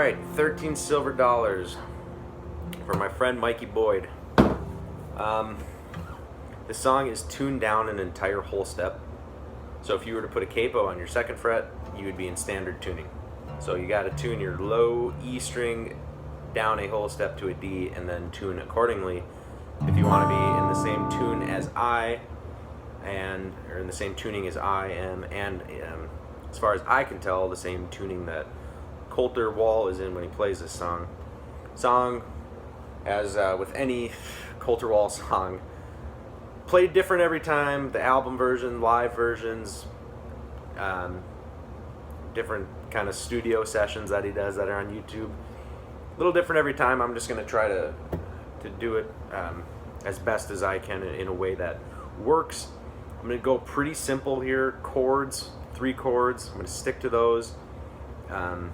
Alright, 13 silver dollars for my friend Mikey Boyd. This song is tuned down an entire whole step. So if you were to put a capo on your second fret, you would be in standard tuning. So you got to tune your low E string down a whole step to a D and then tune accordingly if you want to be in the same tune as I or in the same tuning as I am, and as far as I can tell, the same tuning that Colter Wall is in when he plays this song. As with any Colter Wall song, played different every time. The album version, live versions, different kind of studio sessions that he does that are on YouTube. A little different every time. I'm just going to try to do it as best as I can in a way that works. I'm going to go pretty simple here. Chords, 3 chords. I'm going to stick to those. And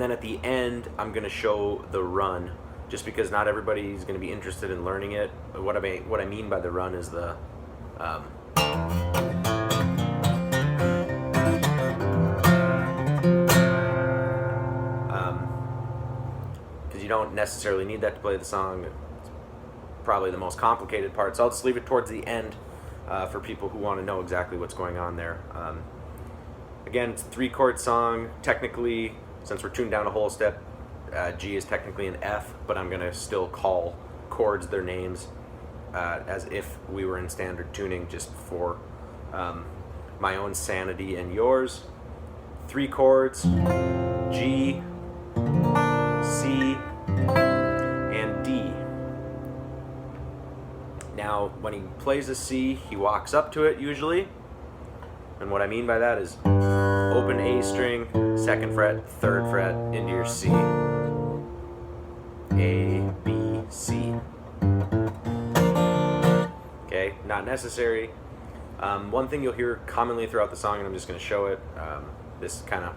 then at the end, I'm going to show the run, just because not everybody is going to be interested in learning it. What I mean by the run is the because you don't necessarily need that to play the song. It's probably the most complicated part, so I'll just leave it towards the end for people who want to know exactly what's going on there. Again, it's a 3-chord song. Technically, since we're tuned down a whole step, G is technically an F, but I'm going to still call chords their names as if we were in standard tuning, just for my own sanity and yours. 3 chords, G, C, and D. Now, when he plays a C, he walks up to it usually, and what I mean by that is open A string, 2nd fret, 3rd fret, into your C. A, B, C. Okay, not necessary. One thing you'll hear commonly throughout the song, and I'm just going to show it, this kind of...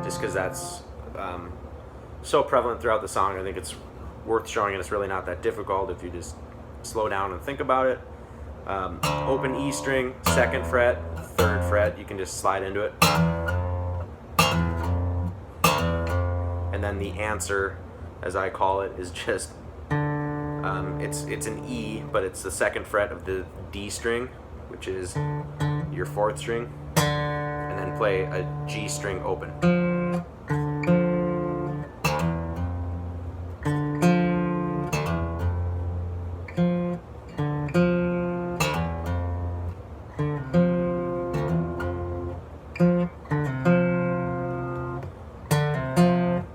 just because that's so prevalent throughout the song, I think it's worth showing, and it's really not that difficult if you just slow down and think about it. Open E string, 2nd fret, 3rd fret, you can just slide into it. And then the answer, as I call it, is just, it's an E, but it's the 2nd fret of the D string, which is your 4th string, and then play a G string open.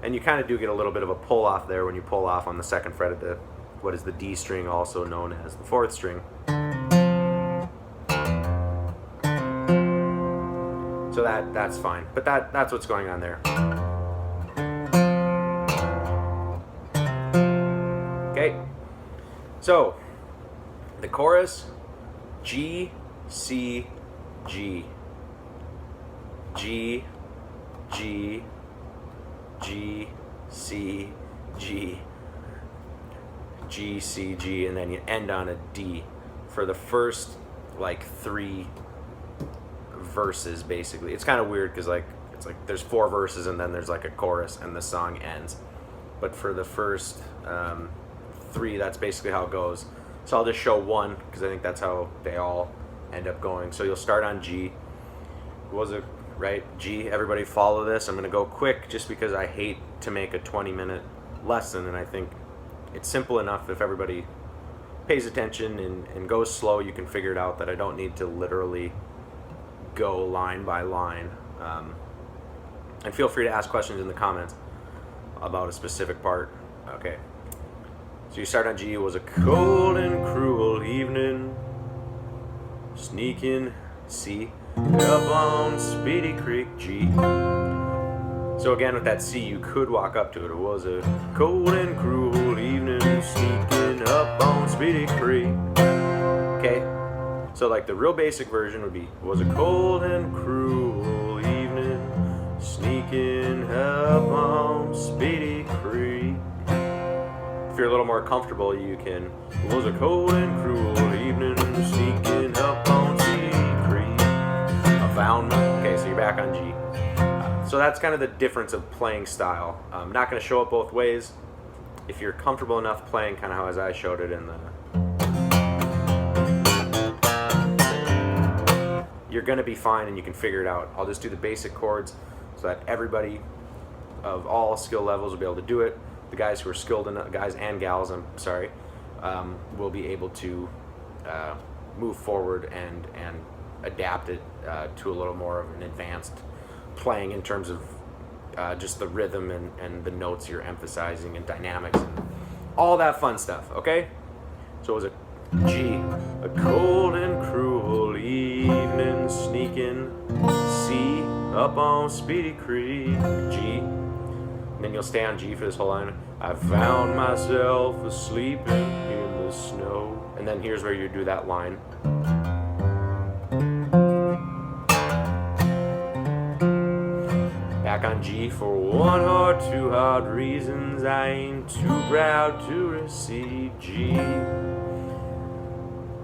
And you kind of do get a little bit of a pull off there when you pull off on the 2nd fret of the, what is the D string, also known as the 4th string. So that's fine, but that's what's going on there. Okay, so the chorus: G, C, G, G, G, G, C, G, G, C, G, and then you end on a D for the first like 3 verses. Basically, it's kind of weird because it's like there's 4 verses and then there's like a chorus and the song ends. But for the first 3, that's basically how it goes. So I'll just show one because I think that's how they all end up going. So you'll start on G. Was it right? G. Everybody follow this. I'm going to go quick just because I hate to make a 20-minute lesson, and I think it's simple enough if everybody pays attention and goes slow. You can figure it out that I don't need to literally go line by line. And feel free to ask questions in the comments about a specific part. Okay. So you start on G. It was a cold and cruel evening, sneaking C up on Speedy Creek. G. So again, with that C, you could walk up to it. It was a cold and cruel evening, sneaking up on Speedy Creek. Okay. So like the real basic version would be, it was a cold and cruel evening, sneaking up on Speedy Creek. If you're a little more comfortable, you can, it was a cold and cruel evening, sneaking up on Speedy Creek. So that's kind of the difference of playing style. I'm not going to show it both ways. If you're comfortable enough playing kind of how as I showed it in the, you're going to be fine and you can figure it out. I'll just do the basic chords so that everybody of all skill levels will be able to do it. The guys who are skilled enough, guys and gals, I'm sorry, will be able to move forward and adapt it to a little more of an advanced playing in terms of just the rhythm and the notes you're emphasizing and dynamics and all that fun stuff, okay? So it was a G, a cold and cruel evening sneaking, C, up on Speedy Creek, G, and then you'll stay on G for this whole line. I found myself asleep in the snow, and then here's where you do that line. Back on G for one or two hard reasons I ain't too proud to recede. G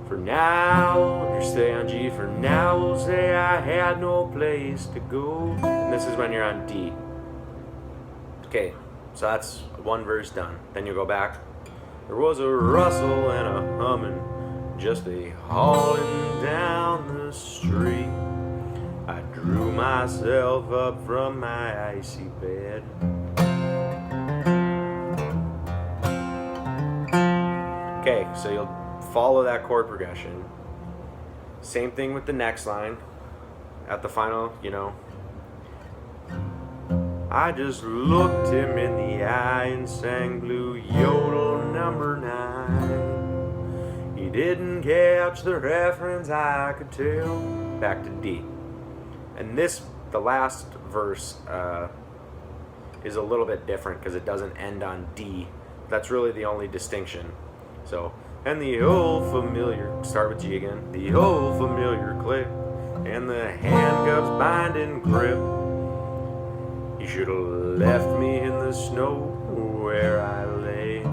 for now, if you stay on G for now, we'll say I had no place to go. And this is when you're on D. Okay, so that's one verse done. Then you go back. There was a rustle and a humming, just a hauling down the street. I drew myself up from my icy bed. Okay, so you'll follow that chord progression. Same thing with the next line. At the final, you know, I just looked him in the eye and sang Blue Yodel number 9. He didn't catch the reference, I could tell. Back to D. And this, the last verse, is a little bit different because it doesn't end on D. That's really the only distinction. So, and the old familiar, start with G again, the old familiar click, and the handcuffs binding grip. You should have left me in the snow where I lay.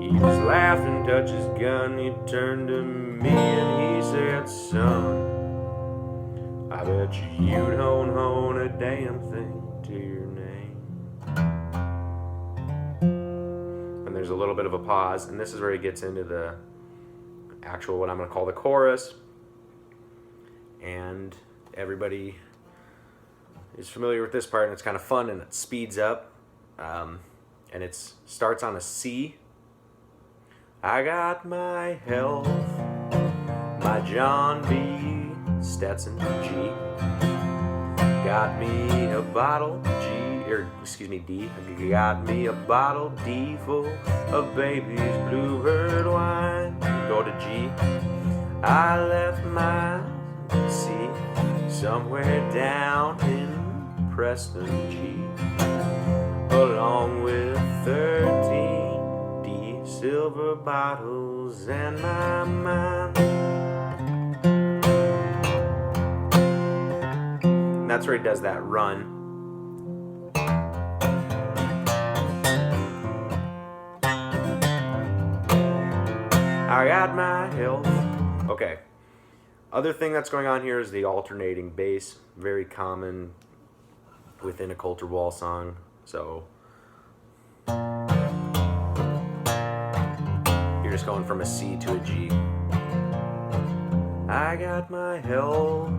He was laughing, touched his gun, he turned to me and he said, son, I bet you don't own a damn thing to your name. And there's a little bit of a pause, and this is where he gets into the actual, what I'm going to call the chorus. And everybody is familiar with this part, and it's kind of fun, and it speeds up, and it starts on a C. I got my health, my John B. Stetson, G. Got me a bottle, D. Got me a bottle D full of baby's bluebird wine. Go to G. I left my C somewhere down in Preston, G, along with 13 D silver bottles and my mind. And that's where he does that run. I got my health. Okay. Other thing that's going on here is the alternating bass, very common within a Colter Wall song. So you're just going from a C to a G. I got my health,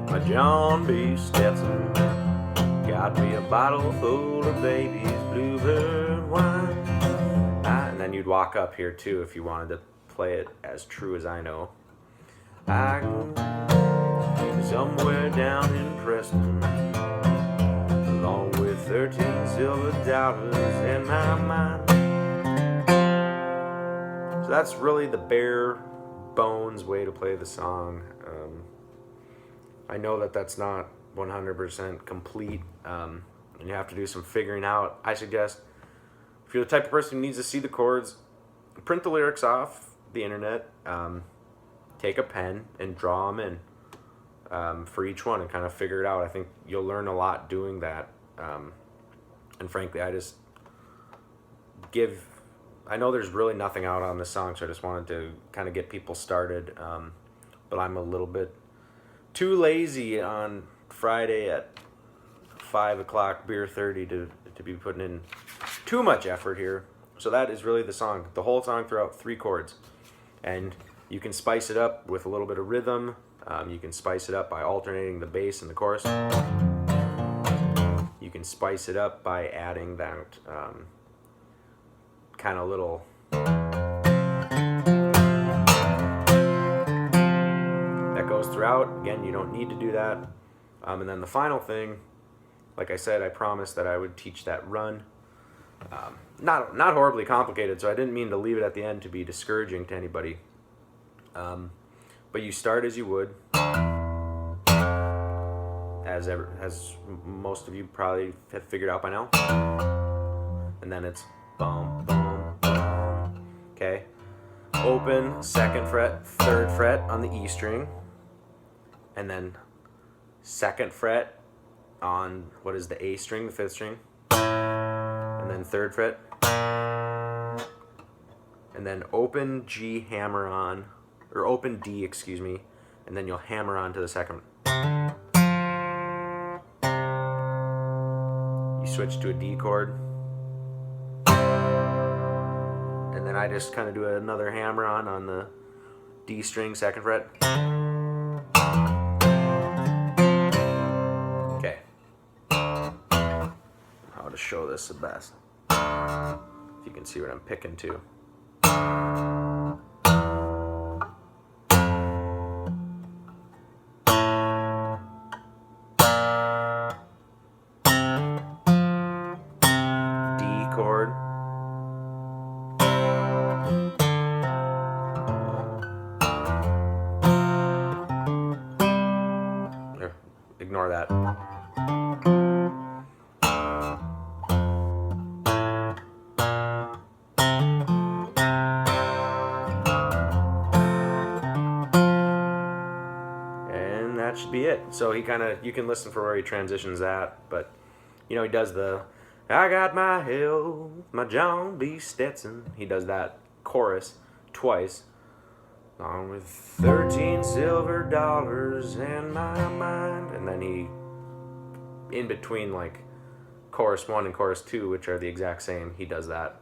my John B. Stetson. Got me a bottle full of baby's bluebird wine. And then you'd walk up here too if you wanted to play it as true as I know. I go somewhere down in Preston, along with 13 silver dollars in my mind. So that's really the bare bones way to play the song. I know that that's not 100% complete, and you have to do some figuring out. I suggest, if you're the type of person who needs to see the chords, print the lyrics off the internet, take a pen and draw them in for each one and kind of figure it out. I think you'll learn a lot doing that. And frankly, I know there's really nothing out on this song, so I just wanted to kind of get people started but I'm a little bit too lazy on Friday at 5 o'clock beer 30 to be putting in too much effort here. So that is really the song. The whole song throughout 3 chords. And you can spice it up with a little bit of rhythm. You can spice it up by alternating the bass and the chorus. You can spice it up by adding that kind of little that goes throughout. Again, you don't need to do that. And then the final thing, like I said, I promised that I would teach that run. Not horribly complicated, so I didn't mean to leave it at the end to be discouraging to anybody. But you start as you would, as most of you probably have figured out by now. And then it's boom, boom, boom. Okay. Open 2nd fret, 3rd fret on the E string, and then 2nd fret on what is the A string, the 5th string, and then 3rd fret, and then open G, hammer on, or open D, excuse me, and then you'll hammer on to the 2nd. You switch to a D chord, and then I just kind of do another hammer on the D string, 2nd fret. Okay. How to show this the best. If you can see what I'm picking to. D chord. Ignore that. And that should be it. So he you can listen for where he transitions that, but he does the I got my health, my John B. Stetson. He does that chorus twice. Along with 13 silver dollars in my mind. And then he, in between like chorus 1 and chorus 2, which are the exact same, he does that.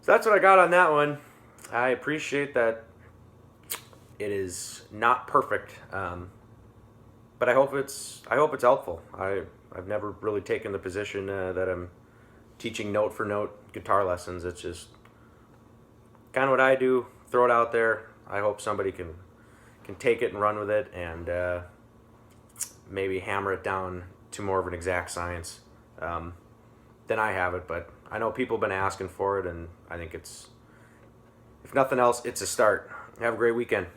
So that's what I got on that one. I appreciate that it is not perfect, but I hope it's helpful. I've never really taken the position that I'm teaching note for note guitar lessons. It's just kind of what I do. Throw it out there. I hope somebody can take it and run with it, and maybe hammer it down to more of an exact science than I have it. But I know people have been asking for it, and I think it's, if nothing else, it's a start. Have a great weekend.